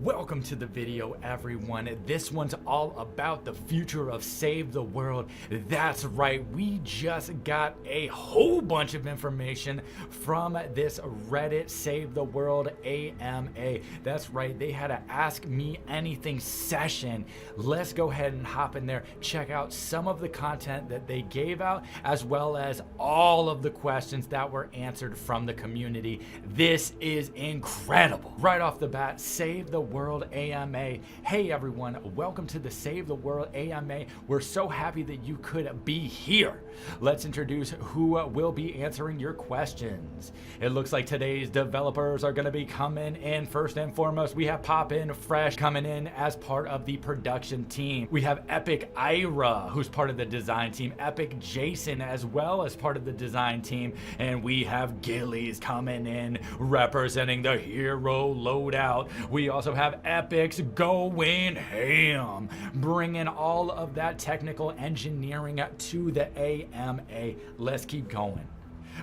Welcome to the video, everyone. This one's all about the future of Save the World. That's right, we just got a whole bunch of information from this Reddit Save the World AMA. That's right, they had a Ask Me Anything session. Let's go ahead and hop in there, check out some of the content that they gave out, as well as all of the questions that were answered from the community. This is incredible. Right off the bat, Save the World AMA. Hey everyone, welcome to the Save the World AMA. We're so happy that you could be here. Let's introduce who will be answering your questions. It looks like today's developers are going to be coming in. First and foremost, we have Poppin Fresh coming in as part of the production team. We have Epic Ira, who's part of the design team, Epic Jason as well as part of the design team, and we have Gillies coming in representing the hero loadout. We also have Epics going ham, bringing all of that technical engineering to the AMA. Let's keep going.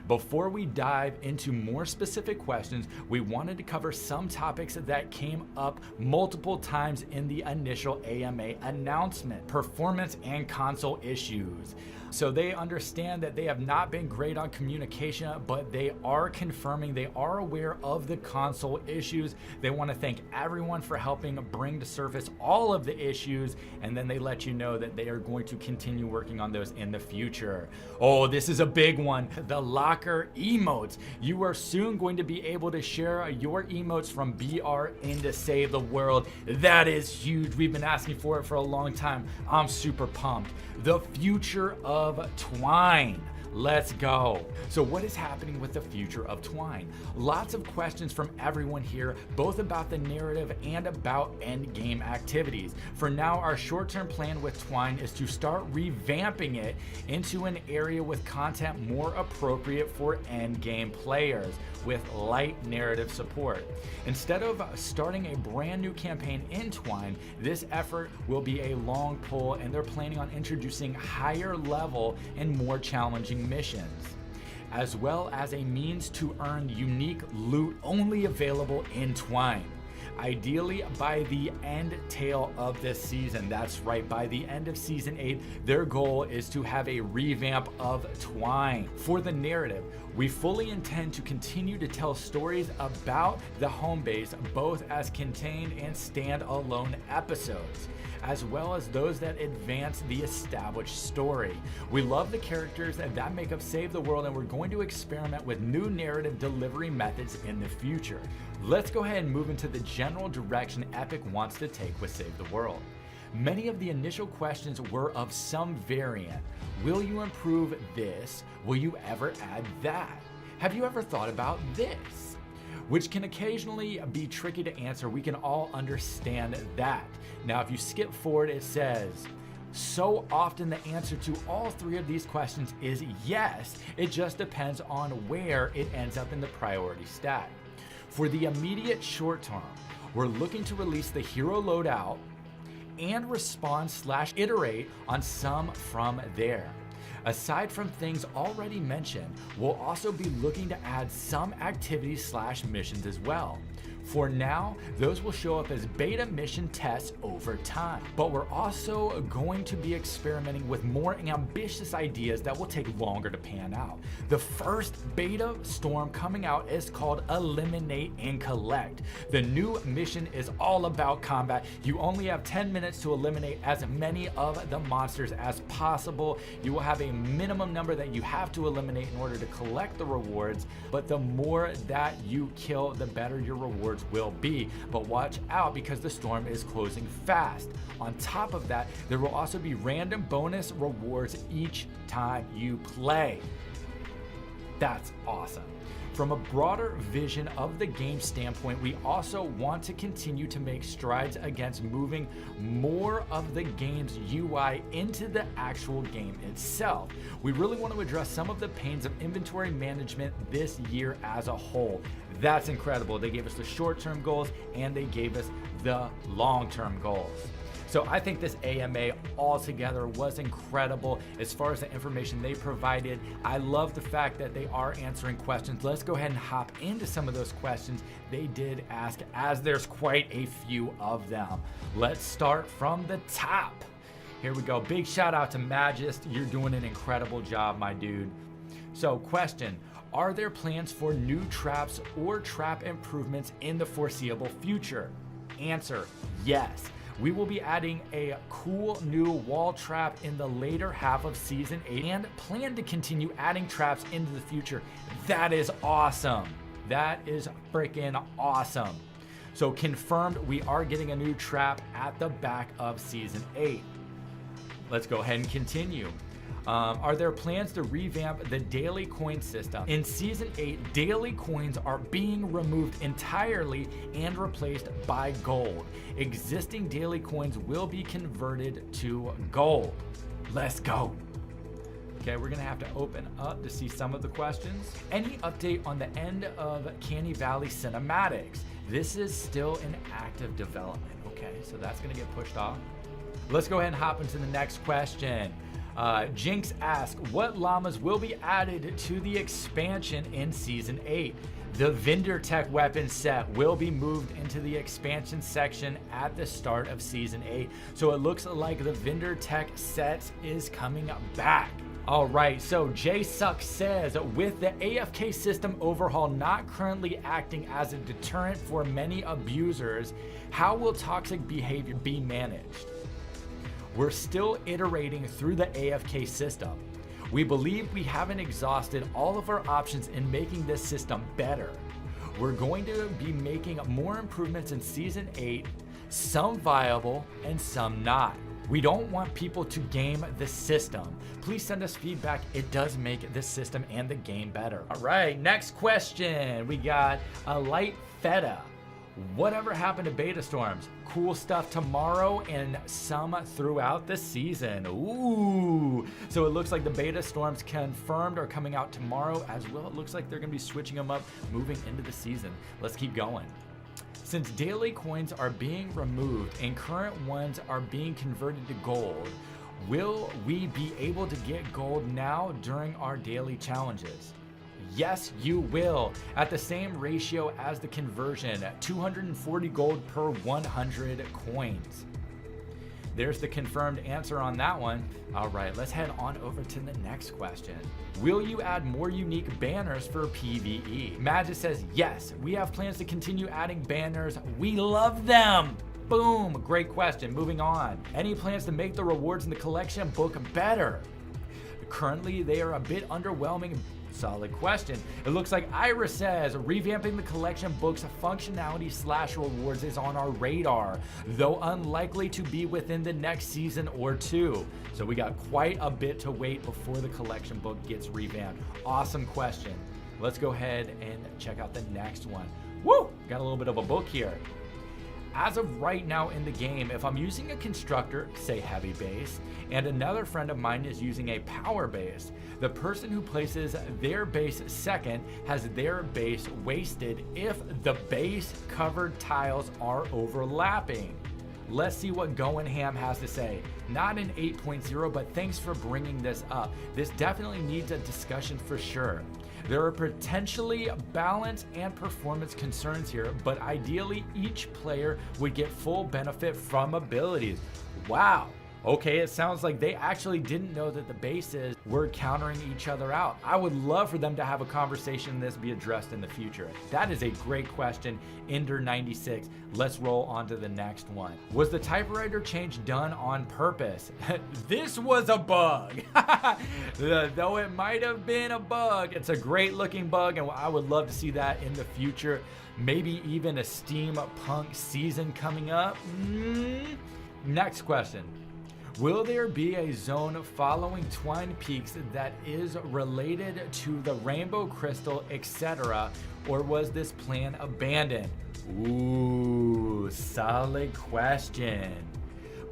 Before we dive into more specific questions, we wanted to cover some topics that came up multiple times in the initial AMA announcement: performance and console issues. So they understand that they have not been great on communication, but they are confirming they are aware of the console issues. They want to thank everyone for helping bring to surface all of the issues, and then they let you know that they are going to continue working on those in the future. Oh, this is a big one. The locker emotes. You are soon going to be able to share your emotes from BR into Save the World. That is huge. We've been asking for it for a long time. I'm super pumped. The future of Twine. Let's go. So what is happening with the future of Twine? Lots of questions from everyone here, both about the narrative and about end game activities. For now, our short-term plan with Twine is to start revamping it into an area with content more appropriate for end game players, with light narrative support. Instead of starting a brand new campaign in Twine, this effort will be a long pull, and they're planning on introducing higher level and more challenging missions, as well as a means to earn unique loot only available in Twine. Ideally by the end tail of this season. That's right, by the end of season 8, their goal is to have a revamp of Twine. For the narrative, we fully intend to continue to tell stories about the home base, both as contained and standalone episodes, as well as those that advance the established story. We love the characters that make up Save the World, and we're going to experiment with new narrative delivery methods in the future. Let's go ahead and move into the general direction Epic wants to take with Save the World. Many of the initial questions were of some variant. Will you improve this? Will you ever add that? Have you ever thought about this? Which can occasionally be tricky to answer. We can all understand that. Now, if you skip forward, it says, so often the answer to all three of these questions is yes. It just depends on where it ends up in the priority stack. For the immediate short term, we're looking to release the hero loadout and respond/iterate on some from there. Aside from things already mentioned, we'll also be looking to add some activities/missions as well. For now, those will show up as beta mission tests over time. But we're also going to be experimenting with more ambitious ideas that will take longer to pan out. The first beta storm coming out is called Eliminate and Collect. The new mission is all about combat. You only have 10 minutes to eliminate as many of the monsters as possible. You will have a minimum number that you have to eliminate in order to collect the rewards, but the more that you kill, the better your rewards will be. But watch out, because the storm is closing fast. On top of that, there will also be random bonus rewards each time you play. That's awesome. From a broader vision of the game standpoint, we also want to continue to make strides against moving more of the game's UI into the actual game itself. We really want to address some of the pains of inventory management this year as a whole. That's incredible. They gave us the short-term goals and they gave us the long-term goals. So I think this AMA altogether was incredible as far as the information they provided. I love the fact that they are answering questions. Let's go ahead and hop into some of those questions they did ask, as there's quite a few of them. Let's start from the top. Here we go. Big shout out to Magist. You're doing an incredible job, my dude. So question, are there plans for new traps or trap improvements in the foreseeable future? Answer, yes. We will be adding a cool new wall trap in the later half of Season 8 and plan to continue adding traps into the future. That is awesome. That is freaking awesome. So confirmed, we are getting a new trap at the back of Season 8. Let's go ahead and continue. Are there plans to revamp the daily coin system? In Season 8, daily coins are being removed entirely and replaced by gold. Existing daily coins will be converted to gold. Let's go. Okay, we're gonna have to open up to see some of the questions. Any update on the end of Canny Valley cinematics? This is still in active development. Okay, so that's gonna get pushed off. Let's go ahead and hop into the next question. Jinx asks, what llamas will be added to the expansion in Season 8? The Vendor Tech weapon set will be moved into the expansion section at the start of Season 8. So it looks like the Vendor Tech set is coming back. All right, so J-Suck says, with the AFK system overhaul not currently acting as a deterrent for many abusers, how will toxic behavior be managed? We're still iterating through the AFK system. We believe we haven't exhausted all of our options in making this system better. We're going to be making more improvements in Season 8, some viable and some not. We don't want people to game the system. Please send us feedback. It does make the system and the game better. All right, next question. We got a light feta. Whatever happened to beta storms? Cool stuff tomorrow and some throughout the season. Ooh. So it looks like the beta storms confirmed are coming out tomorrow as well. It looks like they're gonna be switching them up moving into the season. Let's keep going. Since daily coins are being removed and current ones are being converted to gold, will we be able to get gold now during our daily challenges? Yes, you will, at the same ratio as the conversion, 240 gold per 100 coins. There's the confirmed answer on that one. All right, let's head on over to the next question. Will you add more unique banners for PvE? Magis says, yes, we have plans to continue adding banners. We love them. Boom, great question. Moving on. Any plans to make the rewards in the collection book better? Currently, they are a bit underwhelming. Solid question. It looks like Ira says revamping the collection book's functionality / rewards is on our radar, though unlikely to be within the next season or two. So we got quite a bit to wait before the collection book gets revamped. Awesome question. Let's go ahead and check out the next one. Woo! Got a little bit of a book here. As of right now in the game, if I'm using a constructor, say heavy base, and another friend of mine is using a power base, the person who places their base second has their base wasted if the base covered tiles are overlapping. Let's see what Going Ham has to say. Not in 8.0, but thanks for bringing this up. This definitely needs a discussion for sure. There are potentially balance and performance concerns here, but ideally each player would get full benefit from abilities. Wow. Okay, it sounds like they actually didn't know that the bases were countering each other out. I would love for them to have a conversation and this be addressed in the future. That is a great question, Ender96. Let's roll on to the next one. Was the typewriter change done on purpose? This was a bug. Though it might have been a bug, it's a great looking bug and I would love to see that in the future. Maybe even a steampunk season coming up. Next question. Will there be a zone following Twine Peaks that is related to the Rainbow Crystal, etc., or was this plan abandoned? Ooh, solid question.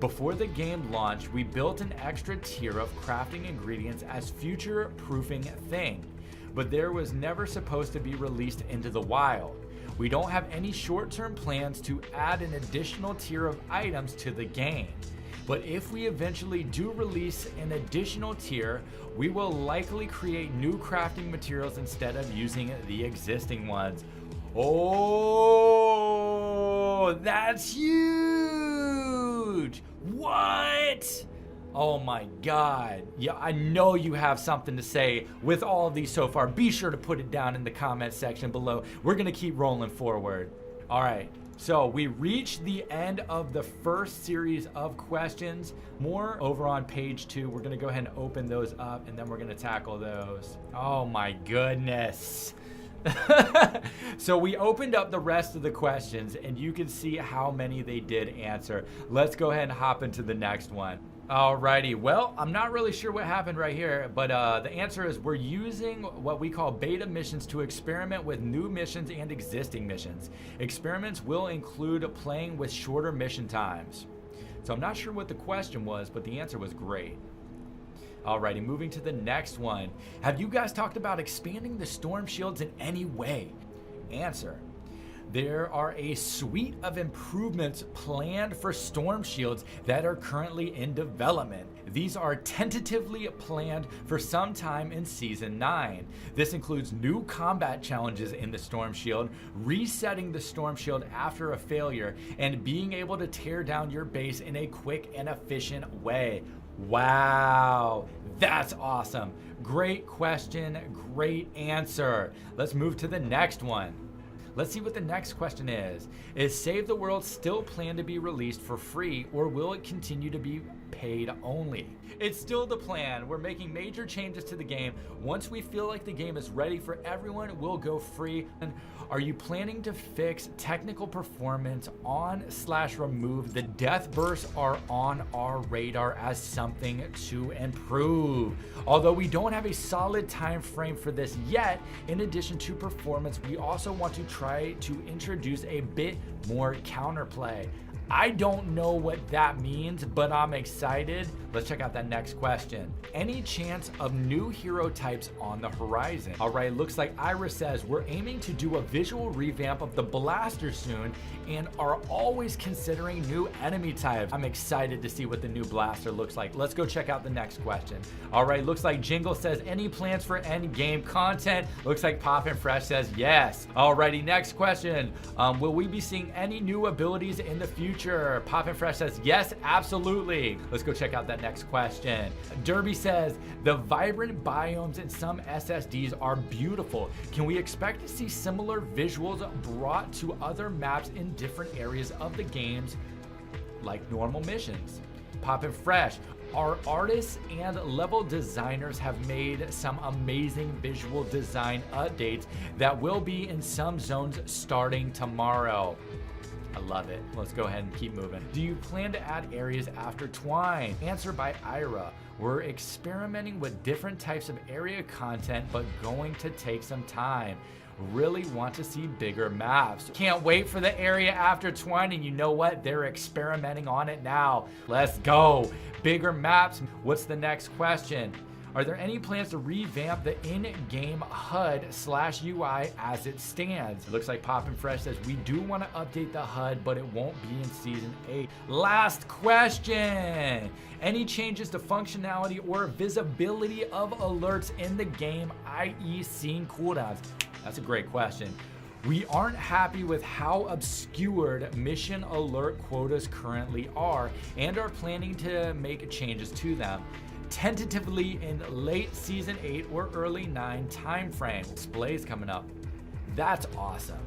Before the game launched, we built an extra tier of crafting ingredients as future-proofing thing, but there was never supposed to be released into the wild. We don't have any short-term plans to add an additional tier of items to the game. But if we eventually do release an additional tier, we will likely create new crafting materials instead of using the existing ones. Oh, that's huge! What? Oh my God. Yeah, I know you have something to say with all of these so far. Be sure to put it down in the comment section below. We're gonna keep rolling forward. All right. So we reached the end of the first series of questions. More over on page 2. We're gonna go ahead and open those up and then we're gonna tackle those. Oh my goodness. So we opened up the rest of the questions and you can see how many they did answer. Let's go ahead and hop into the next one. Alrighty, well, I'm not really sure what happened right here, but the answer is we're using what we call beta missions to experiment with new missions and existing missions. Experiments will include playing with shorter mission times. So I'm not sure what the question was, but the answer was great. Alrighty, moving to the next one. Have you guys talked about expanding the storm shields in any way? Answer. There are a suite of improvements planned for storm shields that are currently in development. These are tentatively planned for some time in Season 9. This includes new combat challenges in the storm shield, resetting the storm shield after a failure, and being able to tear down your base in a quick and efficient way. Wow, that's awesome. Great question, great answer. Let's move to the next one. Let's see what the next question is. Is Save the World still planned to be released for free, or will it continue to be paid only? It's still the plan. We're making major changes to the game. Once we feel like the game is ready for everyone, we'll go free. And are you planning to fix technical performance on/remove? The death bursts are on our radar as something to improve. Although we don't have a solid time frame for this yet, in addition to performance, we also want to try to introduce a bit more counterplay. I don't know what that means, but I'm excited. Let's check out that next question. Any chance of new hero types on the horizon? All right, looks like Ira says we're aiming to do a visual revamp of the blaster soon and are always considering new enemy types. I'm excited to see what the new blaster looks like. Let's go check out the next question. All right, looks like Jingle says any plans for end game content? Looks like Poppin' Fresh says yes. Alrighty, next question. Will we be seeing any new abilities in the future? Poppin' Fresh says yes, absolutely. Let's go check out that next question. Derby says the vibrant biomes in some SSDs are beautiful. Can we expect to see similar visuals brought to other maps in different areas of the games, like normal missions? Poppin' Fresh. Our artists and level designers have made some amazing visual design updates that will be in some zones starting tomorrow. I love it. Let's go ahead and keep moving. Do you plan to add areas after Twine? Answer by Ira. We're experimenting with different types of area content, but going to take some time. Really want to see bigger maps. Can't wait for the area after Twine, and you know what? They're experimenting on it now. Let's go. Bigger maps. What's the next question? Are there any plans to revamp the in-game HUD/UI as it stands? It looks like Poppin' Fresh says we do want to update the HUD, but it won't be in Season 8. Last question. Any changes to functionality or visibility of alerts in the game, i.e. seeing cooldowns? That's a great question. We aren't happy with how obscured mission alert quotas currently are and are planning to make changes to them. Tentatively in late Season 8 or early 9 timeframe. Displays coming up. That's awesome.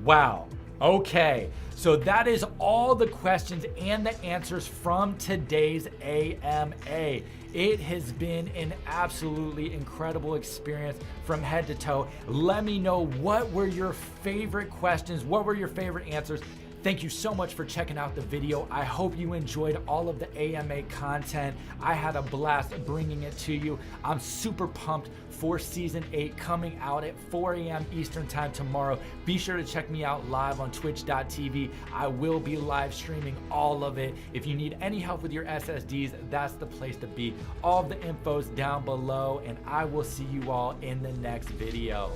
Wow. Okay, so that is all the questions and the answers from today's AMA. It has been an absolutely incredible experience from head to toe. Let me know, what were your favorite questions? What were your favorite answers? Thank you so much for checking out the video. I hope you enjoyed all of the AMA content. I had a blast bringing it to you. I'm super pumped for Season 8 coming out at 4 a.m. Eastern Time tomorrow. Be sure to check me out live on twitch.tv. I will be live streaming all of it. If you need any help with your SSDs, that's the place to be. All of the info's down below, and I will see you all in the next video.